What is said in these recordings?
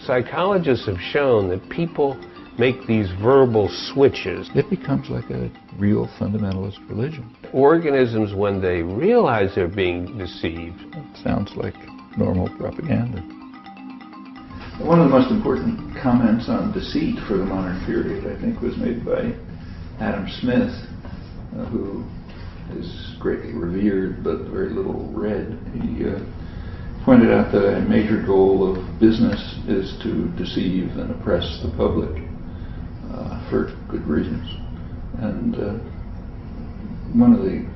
Psychologists have shown that people make these verbal switches. It becomes like a real fundamentalist religion. Organisms, when they realize they're being deceived, it sounds like normal propaganda. One of the most important comments on deceit for the modern period, I think, was made by Adam Smith, who is greatly revered but very little read. He pointed out that a major goal of business is to deceive and oppress the public for good reasons. And one of the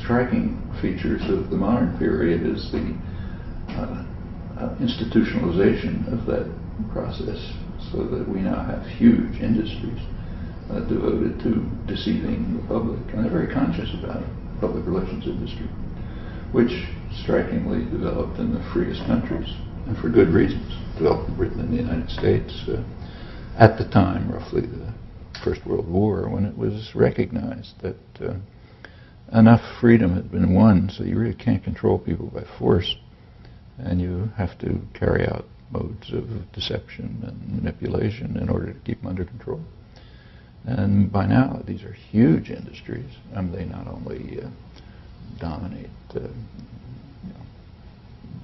striking features of the modern period is the institutionalization of that process, so that we now have huge industries devoted to deceiving the public, and they're very conscious about it. Public relations industry, which strikingly developed in the freest countries, and for good reasons. Developed in Britain and the United States at the time, roughly the First World War, when it was recognized that enough freedom had been won, so you really can't control people by force, and you have to carry out modes of deception and manipulation in order to keep them under control. And by now, these are huge industries. They not only dominate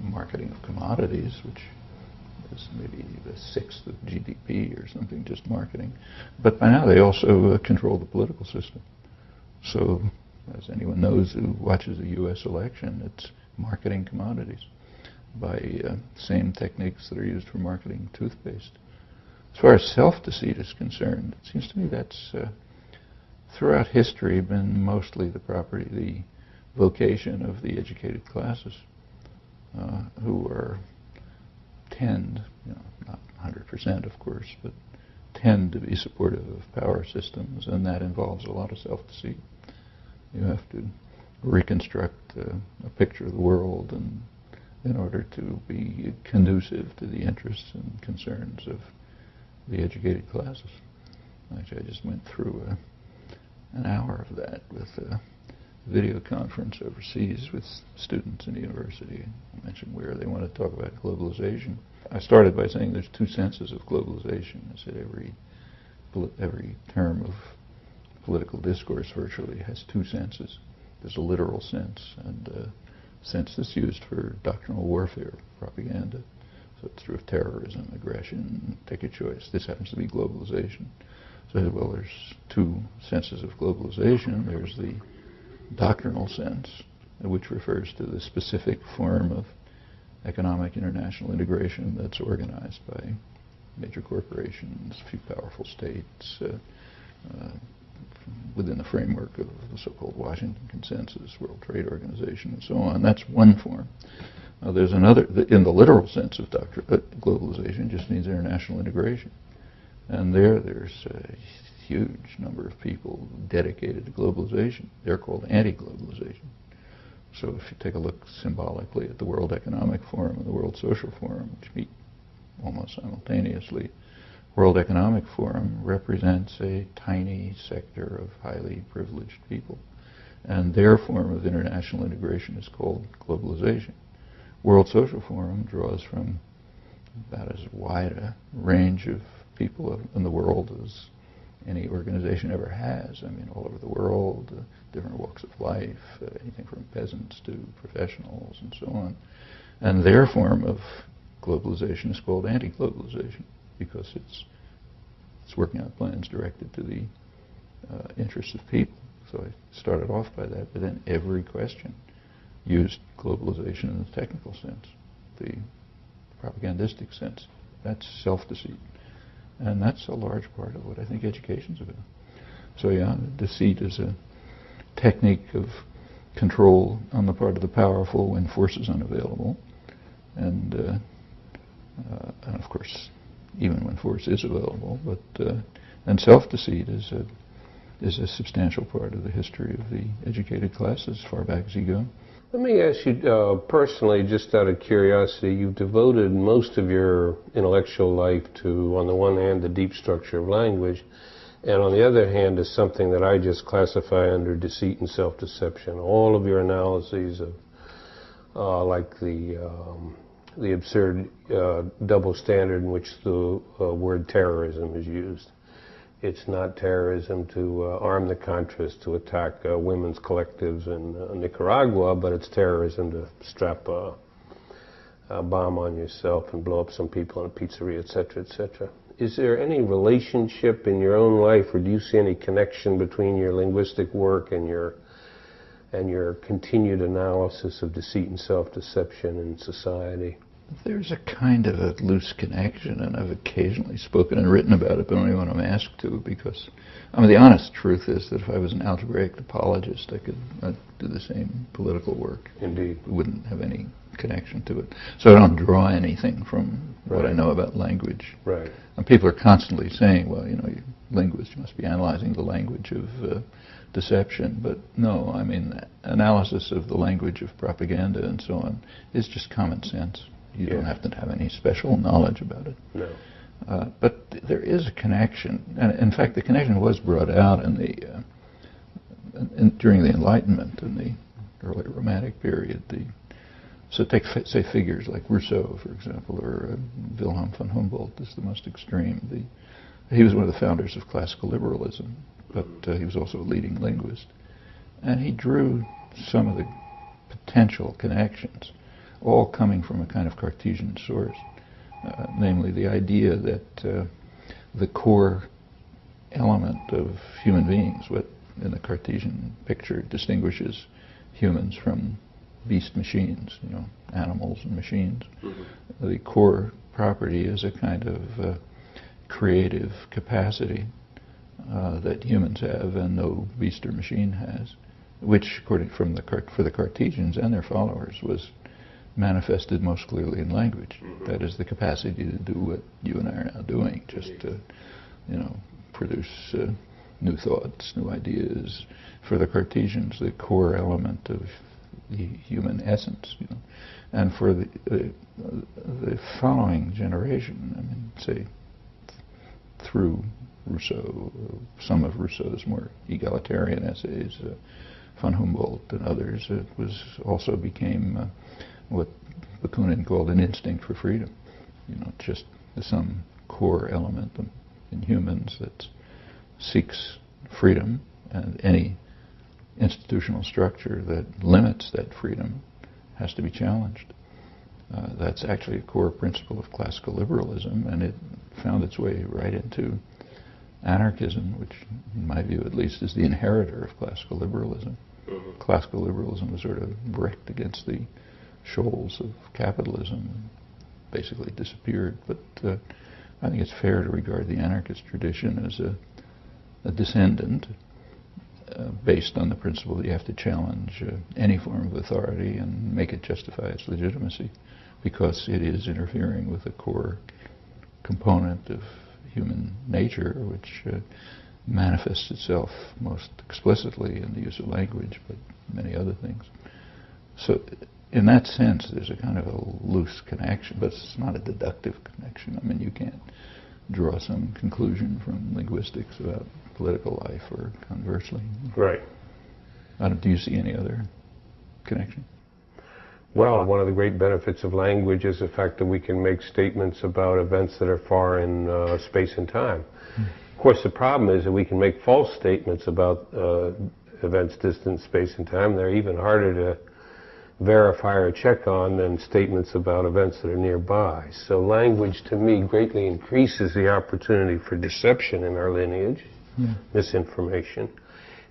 marketing of commodities, which is maybe the sixth of GDP or something, just marketing, but by now they also control the political system. So, as anyone knows who watches a U.S. election, it's marketing commodities by same techniques that are used for marketing toothpaste. As far as self-deceit is concerned, it seems to me that's throughout history been mostly the property, the vocation of the educated classes, who tend, not 100% of course, but tend to be supportive of power systems, and that involves a lot of self-deceit. You have to reconstruct a picture of the world in order to be conducive to the interests and concerns of the educated classes. Actually, I just went through an hour of that with a video conference overseas with students in the university. I mentioned where they want to talk about globalization. I started by saying there's two senses of globalization. I said every term of political discourse virtually has two senses. There's a literal sense and a sense that's used for doctrinal warfare, propaganda. So it's true of terrorism, aggression, take a choice. This happens to be globalization. So, well, there's two senses of globalization. There's the doctrinal sense, which refers to the specific form of economic international integration that's organized by major corporations, a few powerful states, within the framework of the so-called Washington Consensus, World Trade Organization, and so on. That's one form. There's another, in the literal sense of globalization, just means international integration. And there's a huge number of people dedicated to globalization. They're called anti-globalization. So if you take a look symbolically at the World Economic Forum and the World Social Forum, which meet almost simultaneously, World Economic Forum represents a tiny sector of highly privileged people. And their form of international integration is called globalization. World Social Forum draws from about as wide a range of people in the world as any organization ever has. I mean, all over the world, different walks of life, anything from peasants to professionals and so on. And their form of globalization is called anti-globalization, because it's working out plans directed to the interests of people. So I started off by that, but then every question used globalization in the technical sense, the propagandistic sense. That's self-deceit. And that's a large part of what I think education's about. So yeah, deceit is a technique of control on the part of the powerful when force is unavailable. And of course, even when force is available. But and self-deceit is a substantial part of the history of the educated classes, as far back as you go. Let me ask you personally, just out of curiosity, you've devoted most of your intellectual life to, on the one hand, the deep structure of language, and on the other hand, is something that I just classify under deceit and self-deception. All of your analyses of, like the the absurd double standard in which the word terrorism is used. It's not terrorism to arm the Contras to attack women's collectives in Nicaragua, but it's terrorism to strap a bomb on yourself and blow up some people in a pizzeria, etc., etc. Is there any relationship in your own life, or do you see any connection between your linguistic work and your continued analysis of deceit and self-deception in society? There's a kind of a loose connection, and I've occasionally spoken and written about it, but only when I'm asked to, because, I mean, the honest truth is that if I was an algebraic topologist, I'd do the same political work. Indeed. It wouldn't have any connection to it. So I don't draw anything from what I know about language. Right. And people are constantly saying, well, you know, you linguists, you must be analyzing the language of deception. But no, I mean, analysis of the language of propaganda and so on is just common sense. You don't have to have any special knowledge about it. No. But there is a connection, and in fact, the connection was brought out in during the Enlightenment, in the early Romantic period. So take, say, figures like Rousseau, for example, or Wilhelm von Humboldt is the most extreme. He was one of the founders of classical liberalism, but he was also a leading linguist, and he drew some of the potential connections, all coming from a kind of Cartesian source, namely the idea that the core element of human beings, what in the Cartesian picture distinguishes humans from beast machines, you know, animals and machines. Mm-hmm. The core property is a kind of creative capacity that humans have and no beast or machine has, which, according for the Cartesians and their followers, was manifested most clearly in language. Mm-hmm. That is, the capacity to do what you and I are now doing, just to, you know, produce new thoughts, new ideas. For the Cartesians, the core element of the human essence, you know. And for the following generation, I mean, say, through Rousseau, some of Rousseau's more egalitarian essays, von Humboldt and others, it also became what Bakunin called an instinct for freedom. You know, just some core element in humans that seeks freedom, and any institutional structure that limits that freedom has to be challenged. That's actually a core principle of classical liberalism, and it found its way right into anarchism, which, in my view at least, is the inheritor of classical liberalism. Mm-hmm. Classical liberalism was sort of bricked against the shoals of capitalism, basically disappeared. But I think it's fair to regard the anarchist tradition as a descendant, based on the principle that you have to challenge any form of authority and make it justify its legitimacy, because it is interfering with a core component of human nature, which manifests itself most explicitly in the use of language, but many other things. So in that sense, there's a kind of a loose connection, but it's not a deductive connection. I mean, you can't draw some conclusion from linguistics about political life or conversely. Right. Do you see any other connection? Well, one of the great benefits of language is the fact that we can make statements about events that are far in space and time. Of course, the problem is that we can make false statements about events distant in space and time. They're even harder to verify or check on than statements about events that are nearby. So language, to me, greatly increases the opportunity for deception in our lineage, misinformation,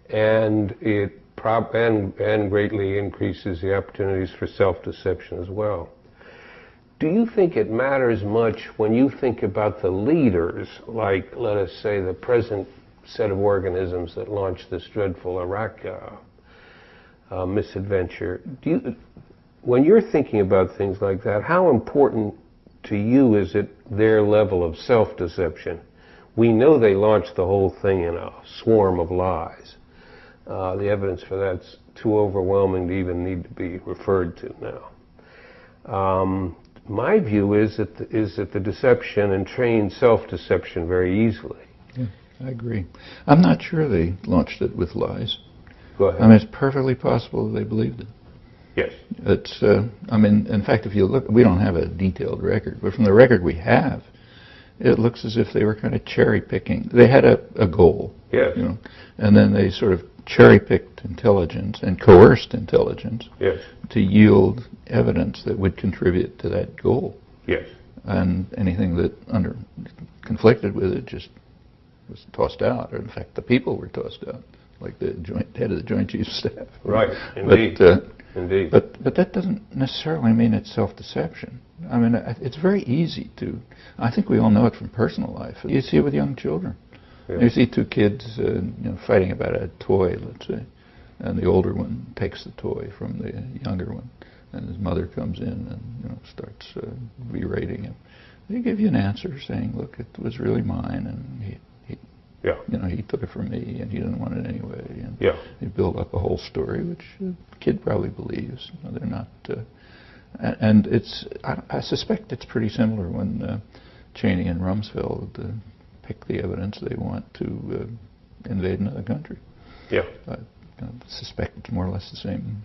and it greatly increases the opportunities for self-deception as well. Do you think it matters much when you think about the leaders, like, let us say, the present set of organisms that launched this dreadful Iraq misadventure? When you're thinking about things like that, how important to you is it their level of self-deception? We know they launched the whole thing in a swarm of lies. The evidence for that's too overwhelming to even need to be referred to now. My view is that the deception entrains self-deception very easily. Yeah, I agree. I'm not sure they launched it with lies. Go ahead. I mean, it's perfectly possible that they believed it. Yes. It's, I mean, in fact, if you look, we don't have a detailed record, but from the record we have, it looks as if they were kind of cherry picking. They had a goal, Yes. you know, and then they sort of cherry picked intelligence and coerced intelligence Yes. to yield evidence that would contribute to that goal. Yes. And anything that conflicted with it just was tossed out. Or in fact, the people were tossed out, like the head of the Joint Chiefs of Staff. Right. Indeed. Indeed. But that doesn't necessarily mean it's self-deception. I mean, it's very easy to. I think we all know it from personal life. You see it with young children. Yeah. You see two kids, fighting about a toy, let's say, and the older one takes the toy from the younger one, and his mother comes in and starts berating him. They give you an answer saying, "Look, it was really mine, and he took it from me, and he didn't want it anyway." And they build up a whole story, which a kid probably believes. They're not, and it's. I suspect it's pretty similar when Cheney and Rumsfeld pick the evidence they want to invade another country. Yeah. I suspect it's more or less the same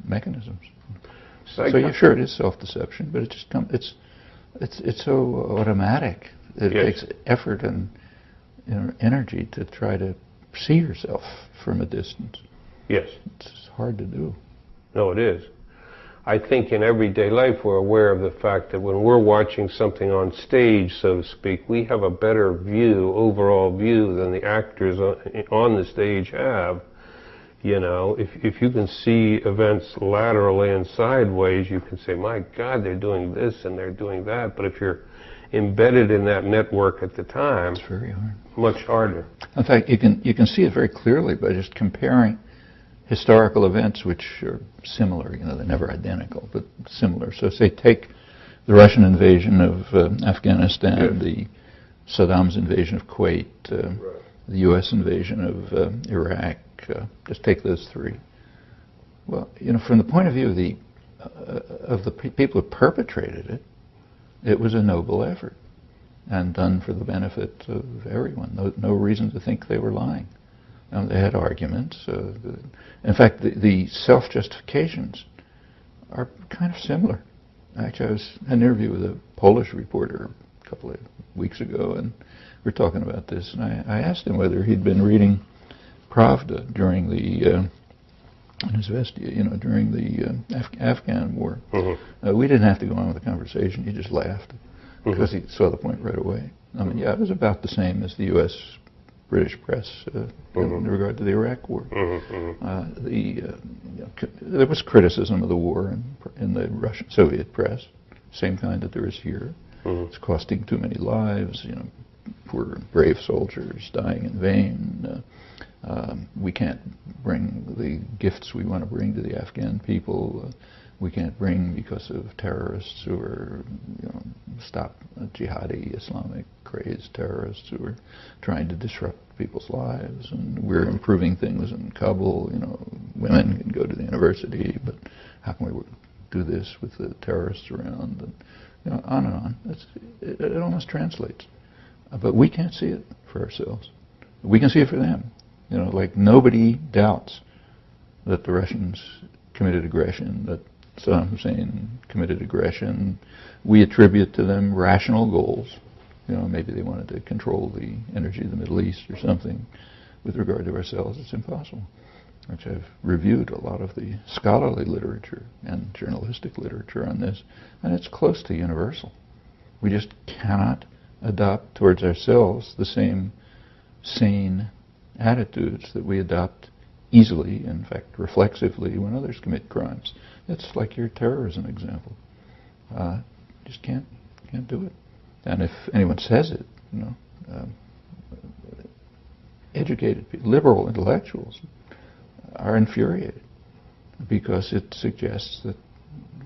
mechanisms. So yeah, sure, it is self-deception, but it just it's so automatic. It takes effort and energy to try to see yourself from a distance. Yes. It's hard to do. No, it is. I think in everyday life we're aware of the fact that when we're watching something on stage, so to speak, we have a better view, overall view, than the actors on the stage have. If you can see events laterally and sideways, you can say, my God, they're doing this and they're doing that. But if you're embedded in that network at the time, it's very hard. Much harder. In fact, you can see it very clearly by just comparing historical events which are similar. They're never identical, but similar. So say take the Russian invasion of Afghanistan, the Saddam's invasion of Kuwait, the U.S. invasion of Iraq. Just take those three. Well, from the point of view of the people who perpetrated it, it was a noble effort and done for the benefit of everyone. No reason to think they were lying. They had arguments. In fact, the self-justifications are kind of similar. Actually, I had an interview with a Polish reporter a couple of weeks ago, and we were talking about this, and I asked him whether he'd been reading Pravda during the during the Afghan war. Mm-hmm. We didn't have to go on with the conversation. He just laughed because he saw the point right away. I mean, it was about the same as the U.S. British press in regard to the Iraq war. There was criticism of the war in the Russian Soviet press, same kind that there is here. It's costing too many lives. Poor brave soldiers dying in vain. We can't bring the gifts we want to bring to the Afghan people. We can't bring because of terrorists who are, stop jihadi, Islamic crazed terrorists who are trying to disrupt people's lives. And we're improving things in Kabul. Women can go to the university, but how can we do this with the terrorists around? And on and on. It almost translates, but we can't see it for ourselves. We can see it for them. Like nobody doubts that the Russians committed aggression, that Saddam Hussein committed aggression. We attribute to them rational goals. Maybe they wanted to control the energy of the Middle East or something. With regard to ourselves, it's impossible. Which I've reviewed a lot of the scholarly literature and journalistic literature on this, and it's close to universal. We just cannot adopt towards ourselves the same sane attitudes that we adopt easily, in fact reflexively, when others commit crimes. It's like your terrorism example. Just can't do it. And if anyone says it, educated people, liberal intellectuals, are infuriated because it suggests that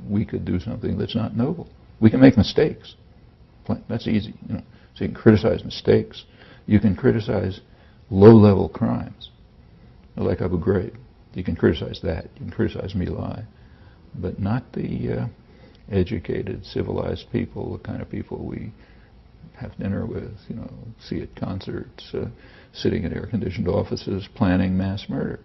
we could do something that's not noble. We can make mistakes. That's easy. So you can criticize mistakes. You can criticize low-level crimes, like Abu Ghraib. You can criticize that. You can criticize My Lai, but not the educated, civilized people, the kind of people we have dinner with, see at concerts, sitting in air-conditioned offices, planning mass murder.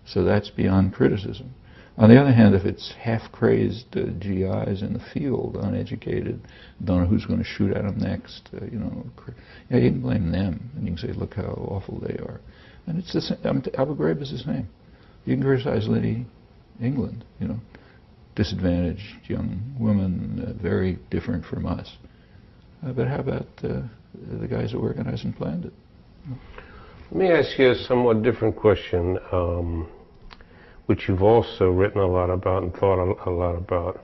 So that's beyond criticism. On the other hand, if it's half-crazed GIs in the field, uneducated, don't know who's going to shoot at them next, you can blame them, and you can say, look how awful they are. And it's the same. Abu Ghraib is the same. You can criticize Lady England, disadvantaged young woman, very different from us. But how about the guys who organized and planned it? Let me ask you a somewhat different question, which you've also written a lot about and thought a lot about.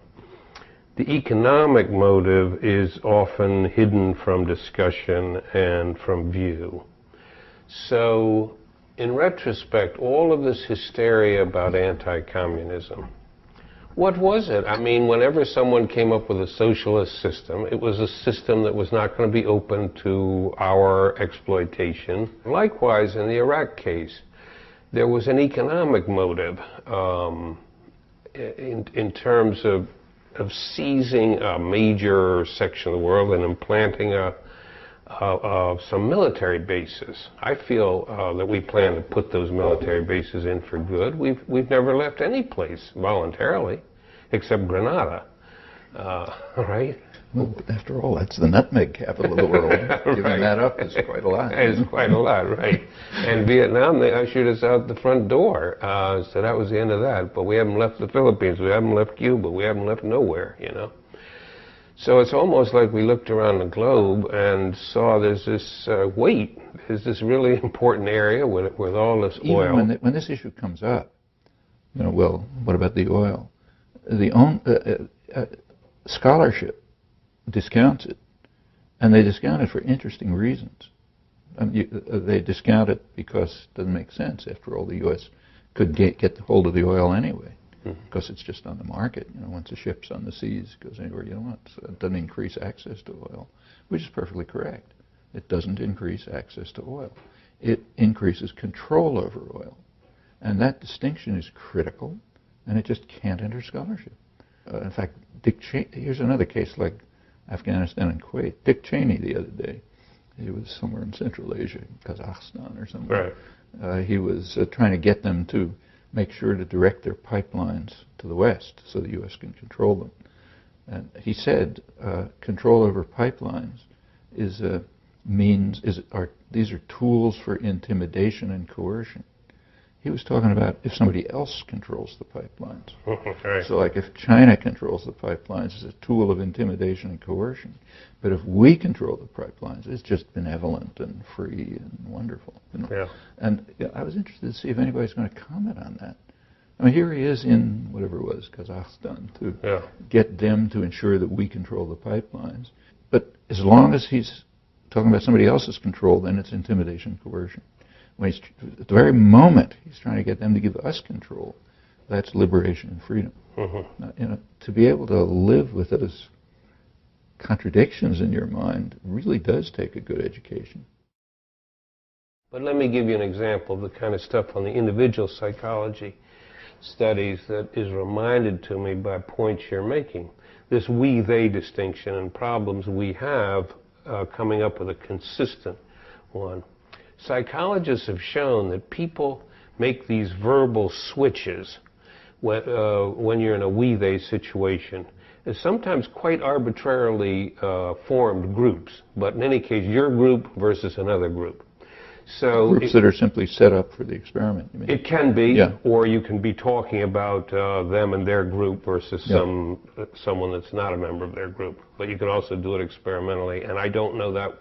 The economic motive is often hidden from discussion and from view. So, in retrospect, all of this hysteria about anti-communism, what was it? I mean, whenever someone came up with a socialist system, it was a system that was not going to be open to our exploitation. Likewise, in the Iraq case, there was an economic motive in terms of seizing a major section of the world and implanting some military bases. I feel that we plan to put those military bases in for good. We've never left any place voluntarily, except Grenada, right? Well, after all, that's the nutmeg capital of the world. Giving Right. that up is quite a lot. It's quite a lot, right? And Vietnam, they ushered us out the front door, so that was the end of that. But we haven't left the Philippines, we haven't left Cuba, we haven't left nowhere, So it's almost like we looked around the globe and saw there's this weight, there's this really important area with all this oil. Even when this issue comes up, well, what about the oil? The scholarship discounts it, and they discount it for interesting reasons. They discount it because it doesn't make sense. After all, the U.S. could get hold of the oil anyway, because it's just on the market. Once a ship's on the seas, it goes anywhere you want. So it doesn't increase access to oil, which is perfectly correct. It doesn't increase access to oil. It increases control over oil. And that distinction is critical, and it just can't enter scholarship. In fact, here's another case like Afghanistan and Kuwait. Dick Cheney the other day, he was somewhere in Central Asia, Kazakhstan or somewhere. Right. He was trying to get them to make sure to direct their pipelines to the west so the U.S. can control them. And he said control over pipelines is these are tools for intimidation and coercion. He was talking about if somebody else controls the pipelines. Right. So like if China controls the pipelines, it's a tool of intimidation and coercion. But if we control the pipelines, it's just benevolent and free and wonderful. Yeah. And I was interested to see if anybody's going to comment on that. I mean, here he is in, whatever it was, Kazakhstan, to get them to ensure that we control the pipelines. But as long as he's talking about somebody else's control, then it's intimidation and coercion. When at the very moment he's trying to get them to give us control, that's liberation and freedom. Now, to be able to live with those contradictions in your mind really does take a good education. But let me give you an example of the kind of stuff on the individual psychology studies that is reminded to me by points you're making. This we-they distinction and problems we have coming up with a consistent one. Psychologists have shown that people make these verbal switches when you're in a we-they situation. It's sometimes quite arbitrarily formed groups, but in any case, your group versus another group. So groups that are simply set up for the experiment, you mean? It can be, or you can be talking about them and their group versus someone that's not a member of their group. But you can also do it experimentally, and I don't know that.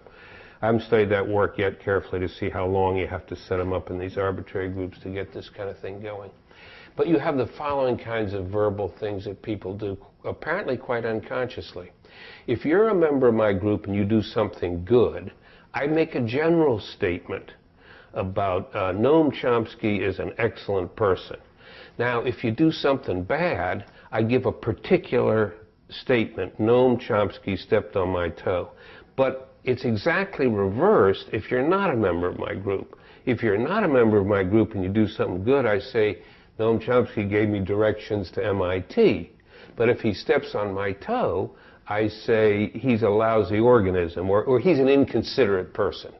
I haven't studied that work yet carefully to see how long you have to set them up in these arbitrary groups to get this kind of thing going. But you have the following kinds of verbal things that people do, apparently quite unconsciously. If you're a member of my group and you do something good, I make a general statement about Noam Chomsky is an excellent person. Now, if you do something bad, I give a particular statement, Noam Chomsky stepped on my toe. But it's exactly reversed if you're not a member of my group. If you're not a member of my group and you do something good, I say, Noam Chomsky gave me directions to MIT. But if he steps on my toe, I say he's a lousy organism or he's an inconsiderate person.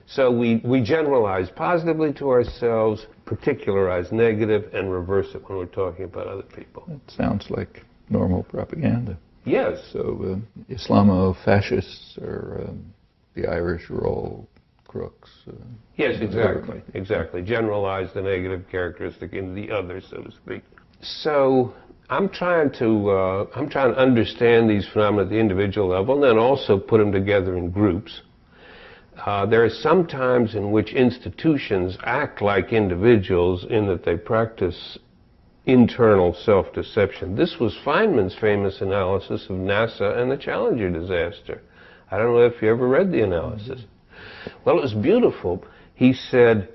So we generalize positively to ourselves, particularize negative and reverse it when we're talking about other people. It sounds like normal propaganda. Yes. So Islamo-fascists or the Irish are all crooks. Yes, exactly. Exactly. Generalize the negative characteristic in the other, so to speak. So I'm trying to understand these phenomena at the individual level and then also put them together in groups. There are some times in which institutions act like individuals in that they practice internal self-deception. This was Feynman's famous analysis of NASA and the Challenger disaster. I don't know if you ever read the analysis. Well, it was beautiful. He said,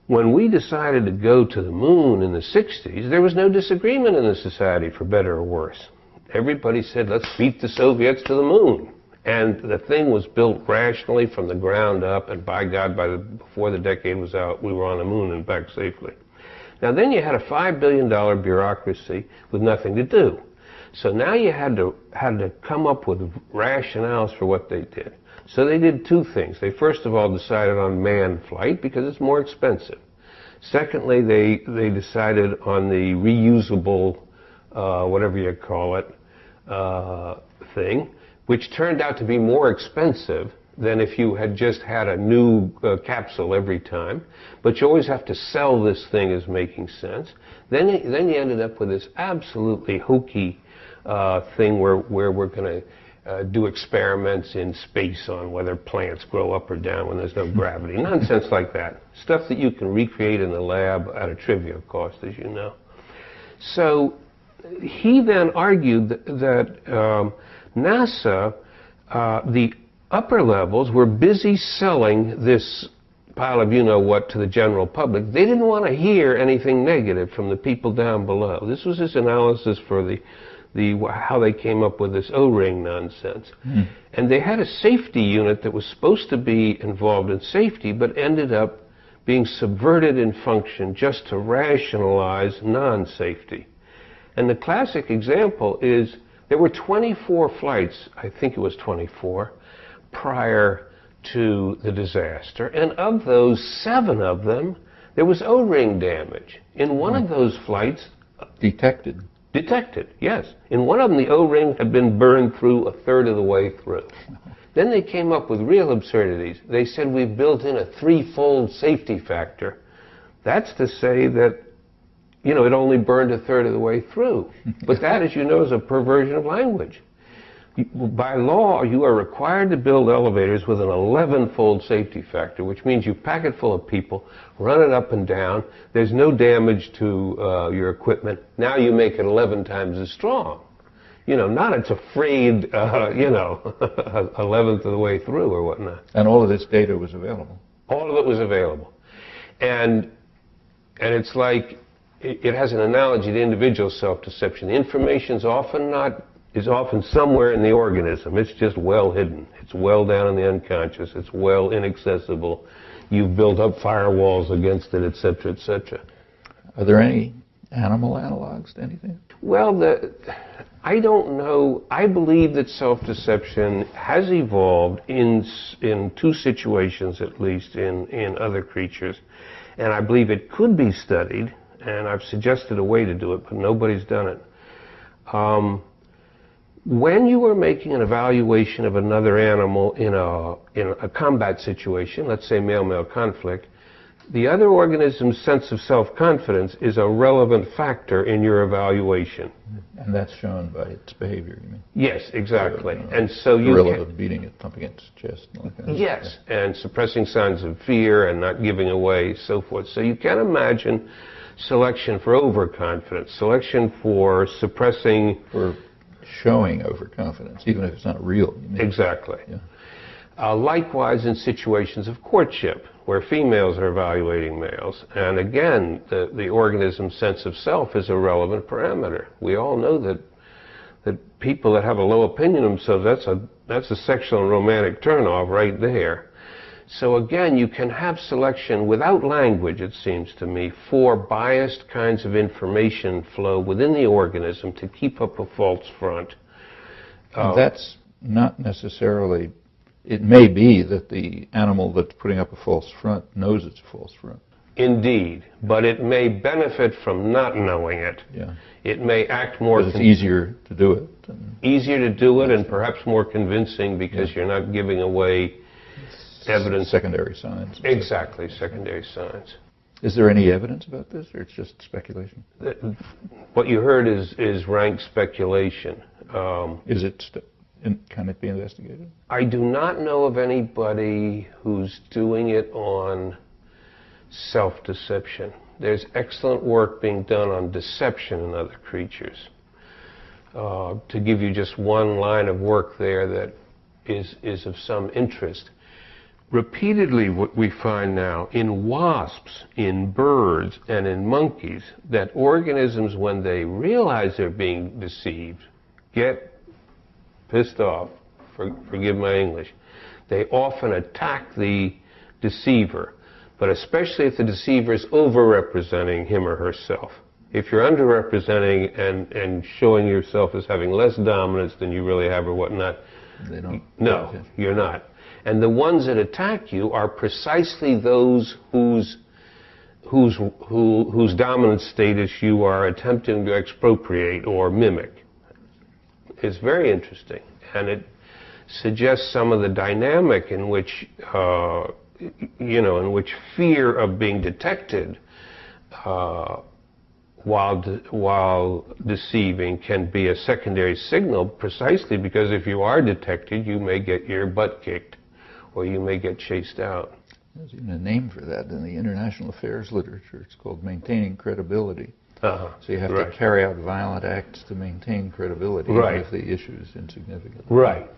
when we decided to go to the moon in the 60s, there was no disagreement in the society, for better or worse. Everybody said, let's beat the Soviets to the moon. And the thing was built rationally from the ground up, and by God, before the decade was out, we were on the moon and back safely. Now then you had a $5 billion bureaucracy with nothing to do. So now you had to come up with rationales for what they did. So they did two things. They first of all decided on manned flight because it's more expensive. Secondly, they decided on the reusable, whatever you call it, thing, which turned out to be more expensive than if you had just had a new capsule every time. But you always have to sell this thing as making sense. Then you ended up with this absolutely hokey thing where we're going to do experiments in space on whether plants grow up or down when there's no gravity. Nonsense like that. Stuff that you can recreate in the lab at a trivial cost, as you know. So he then argued that NASA, the upper levels, were busy selling this pile of you-know-what to the general public. They didn't want to hear anything negative from the people down below. This was his analysis for how they came up with this O-ring nonsense. And they had a safety unit that was supposed to be involved in safety, but ended up being subverted in function just to rationalize non-safety. And the classic example is there were 24 flights, I think it was 24, prior to the disaster, and of those, 7 of them, there was O-ring damage. In one of those flights... Detected, yes. In one of them, the O-ring had been burned through a third of the way through. Then they came up with real absurdities. They said we've built in a 3-fold safety factor. That's to say that, you know, it only burned a third of the way through. But that, as you know, is a perversion of language. By law, you are required to build elevators with an 11-fold safety factor, which means you pack it full of people, run it up and down, there's no damage to your equipment. Now you make it 11 times as strong. You know, not it's afraid, you know, 11th of the way through or whatnot. And all of this data was available. All of it was available. And it's like, it has an analogy to individual self-deception. The information is often somewhere in the organism. It's just well hidden. It's well down in the unconscious. It's well inaccessible. You've built up firewalls against it, etc., etc. Are there any animal analogs to anything? Well, I don't know. I believe that self-deception has evolved in 2 situations, at least, in other creatures. And I believe it could be studied, and I've suggested a way to do it, but nobody's done it. When you are making an evaluation of another animal in a combat situation, let's say male-male conflict, the other organism's sense of self-confidence is a relevant factor in your evaluation. And that's shown by its behavior, you mean? Yes, exactly. So, and so you gorilla beating it, thumping its chest. And like that. Yes, and suppressing signs of fear and not giving away, so forth. So you can imagine selection for overconfidence, selection for suppressing... For showing overconfidence, even if it's not real. You mean. Exactly. Yeah. Likewise in situations of courtship, where females are evaluating males. And again, the organism's sense of self is a relevant parameter. We all know that people that have a low opinion of themselves, that's a sexual and romantic turnoff right there. So again, you can have selection without language, it seems to me, for biased kinds of information flow within the organism to keep up a false front. And that's not necessarily, it may be that the animal that's putting up a false front knows it's a false front. Indeed, but it may benefit from not knowing it. Yeah. It may act more... Because it's easier to do it. Easier to do it, and perhaps more convincing because you're not giving away evidence. Secondary signs. Exactly, secondary signs. Is there any evidence about this, or it's just speculation? What you heard is rank speculation. Is it can it be investigated? I do not know of anybody who's doing it on self-deception. There's excellent work being done on deception in other creatures. To give you just one line of work there that is of some interest. Repeatedly what we find now in wasps, in birds, and in monkeys, that organisms, when they realize they're being deceived, get pissed off, forgive my English. They often attack the deceiver, but especially if the deceiver is over-representing him or herself. If you're underrepresenting and showing yourself as having less dominance than you really have or whatnot, They don't. no, you're not. And the ones that attack you are precisely those whose dominant status you are attempting to expropriate or mimic. It's very interesting, and it suggests some of the dynamic in which, in which fear of being detected while deceiving can be a secondary signal, precisely because if you are detected, you may get your butt kicked, or you may get chased out. There's even a name for that in the international affairs literature. It's called maintaining credibility. Uh-huh. So you have to carry out violent acts to maintain credibility, even if the issue is insignificant. Right.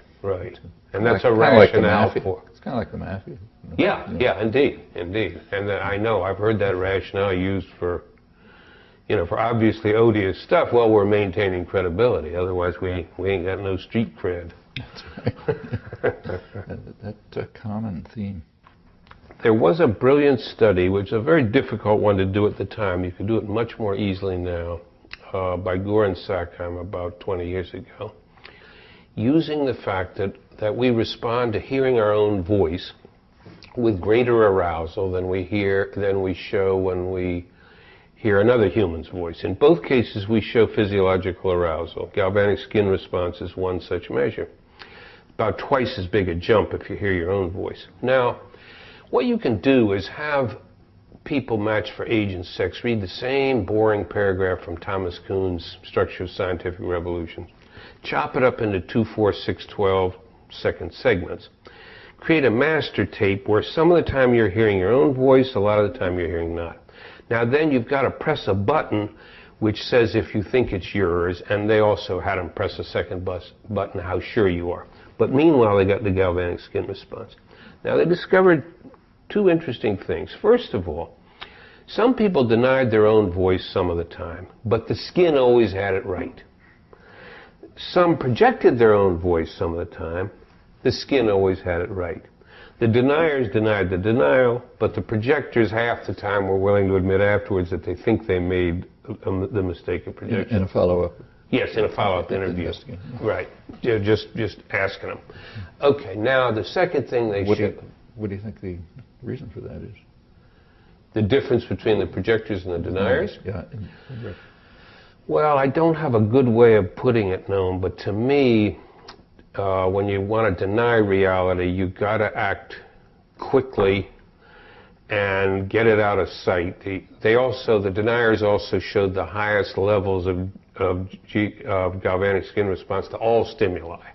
And that's a rationale for... It's kind of like the mafia. Yeah, indeed. And I know, I've heard that rationale used for obviously odious stuff. Well, we're maintaining credibility, otherwise we ain't got no street cred. That's right. That's a common theme. There was a brilliant study, which is a very difficult one to do at the time. You can do it much more easily now, by Gore and Sackheim about 20 years ago, using the fact that we respond to hearing our own voice with greater arousal than we show when we hear another human's voice. In both cases, we show physiological arousal. Galvanic skin response is one such measure. About twice as big a jump if you hear your own voice. Now, what you can do is have people matched for age and sex read the same boring paragraph from Thomas Kuhn's Structure of Scientific Revolution. Chop it up into 2, 4, 6, 12 second segments. Create a master tape where some of the time you're hearing your own voice, a lot of the time you're hearing not. Now then you've got to press a button which says if you think it's yours, and they also had them press a second button how sure you are. But meanwhile they got the galvanic skin response. Now they discovered two interesting things. First of all, some people denied their own voice some of the time, but the skin always had it right. Some projected their own voice some of the time, the skin always had it right. The deniers denied the denial, but the projectors half the time were willing to admit afterwards that they think they made the mistake of projection. In a follow-up. Yes, in a follow-up interview. Right, just asking them. Okay, now the second thing What do you think the reason for that is? The difference between the projectors and the deniers? Yeah. Well, I don't have a good way of putting it, Noam, but to me, when you want to deny reality, you've got to act quickly and get it out of sight. The deniers also showed the highest levels of galvanic skin response to all stimuli.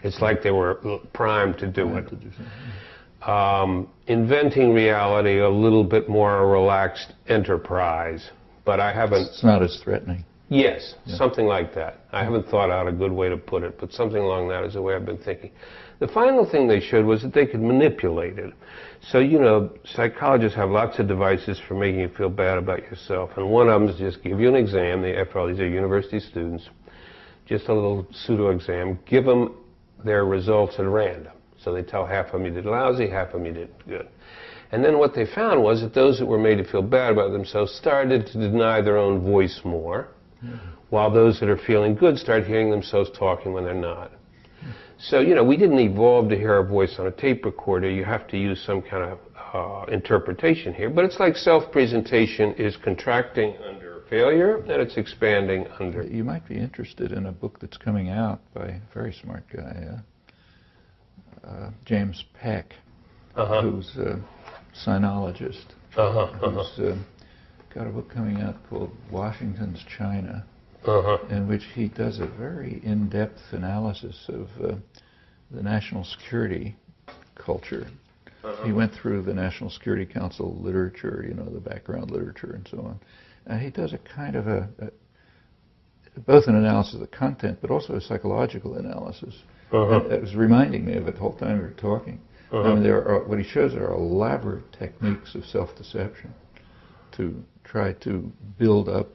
It's like they were primed to do it. Inventing reality, a little bit more a relaxed enterprise, but I haven't... It's not as threatening. Yes, something like that. I haven't thought out a good way to put it, but something along that is the way I've been thinking. The final thing they showed was that they could manipulate it. So, psychologists have lots of devices for making you feel bad about yourself, and one of them is just give you an exam. After all, these are university students. Just a little pseudo-exam. Give them their results at random. So they tell half of them you did lousy, half of them you did good. And then what they found was that those that were made to feel bad about themselves started to deny their own voice more, while those that are feeling good start hearing themselves talking when they're not. So, we didn't evolve to hear our voice on a tape recorder. You have to use some kind of interpretation here, but it's like self-presentation is contracting under failure and it's expanding under... You might be interested in a book that's coming out by a very smart guy, James Peck, who's a sinologist, who's got a book coming out called Washington's China, in which he does a very in-depth analysis of the national security culture. He went through the National Security Council literature, you know, the background literature and so on. And he does a kind of both an analysis of the content, but also a psychological analysis. And it was reminding me of it the whole time we were talking. I mean, what he shows are elaborate techniques of self-deception to try to build up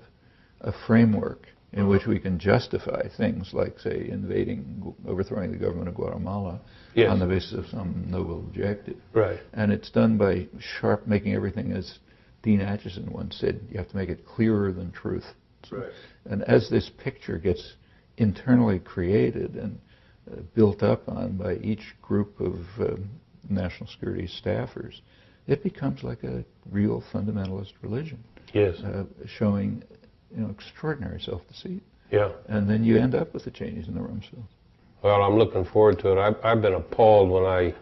a framework in which we can justify things like, say, overthrowing the government of Guatemala on the basis of some noble objective. Right. And it's done by making everything, as Dean Acheson once said, you have to make it clearer than truth. Right. And as this picture gets internally created and built up on by each group of national security staffers, it becomes like a real fundamentalist religion. Yes. Showing, you know, extraordinary self-deceit. Yeah. And then you end up with the Cheney's and the Rumsfelds. Well, I'm looking forward to it. I've been appalled when I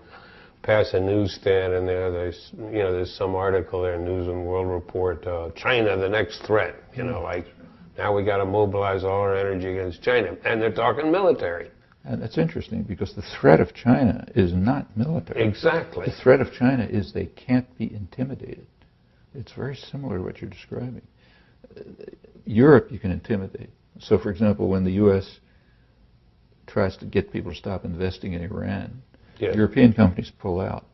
pass a newsstand and there's some article there, News and World Report, China, the next threat. You know, like now we got to mobilize all our energy against China, and they're talking military. And that's interesting because the threat of China is not military. Exactly. The threat of China is they can't be intimidated. It's very similar to what you're describing. Europe you can intimidate. So, for example, when the U.S. tries to get people to stop investing in Iran, European companies pull out.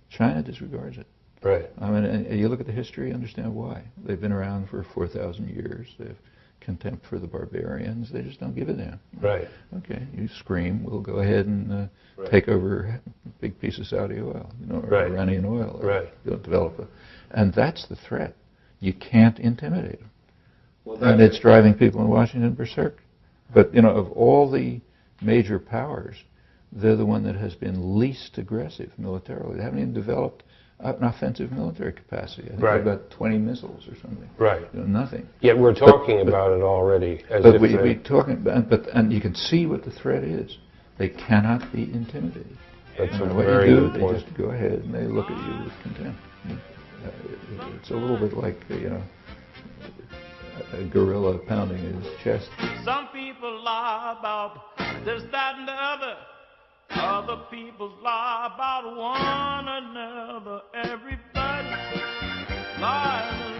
China disregards it. Right. I mean, and you look at the history, you understand why. They've been around for 4,000 years. They have contempt for the barbarians. They just don't give a damn. Right. Okay, you scream, we'll go ahead and take over a big piece of Saudi oil, you know, or Iranian oil. Or develop and that's the threat. You can't intimidate them. Well, and it's driving people in Washington berserk. But, you know, of all the major powers, they're the one that has been least aggressive militarily. They haven't even developed an offensive military capacity. I think they've got 20 missiles or something. Right. You know, nothing. Yet we're talking about it already. But we're talking about, and you can see what the threat is. They cannot be intimidated. That's no matter what you do, they just go ahead and they look at you with contempt. It's a little bit like, you know, a gorilla pounding his chest. Some people lie about this, that, and the other. Other people lie about one another. Everybody lies.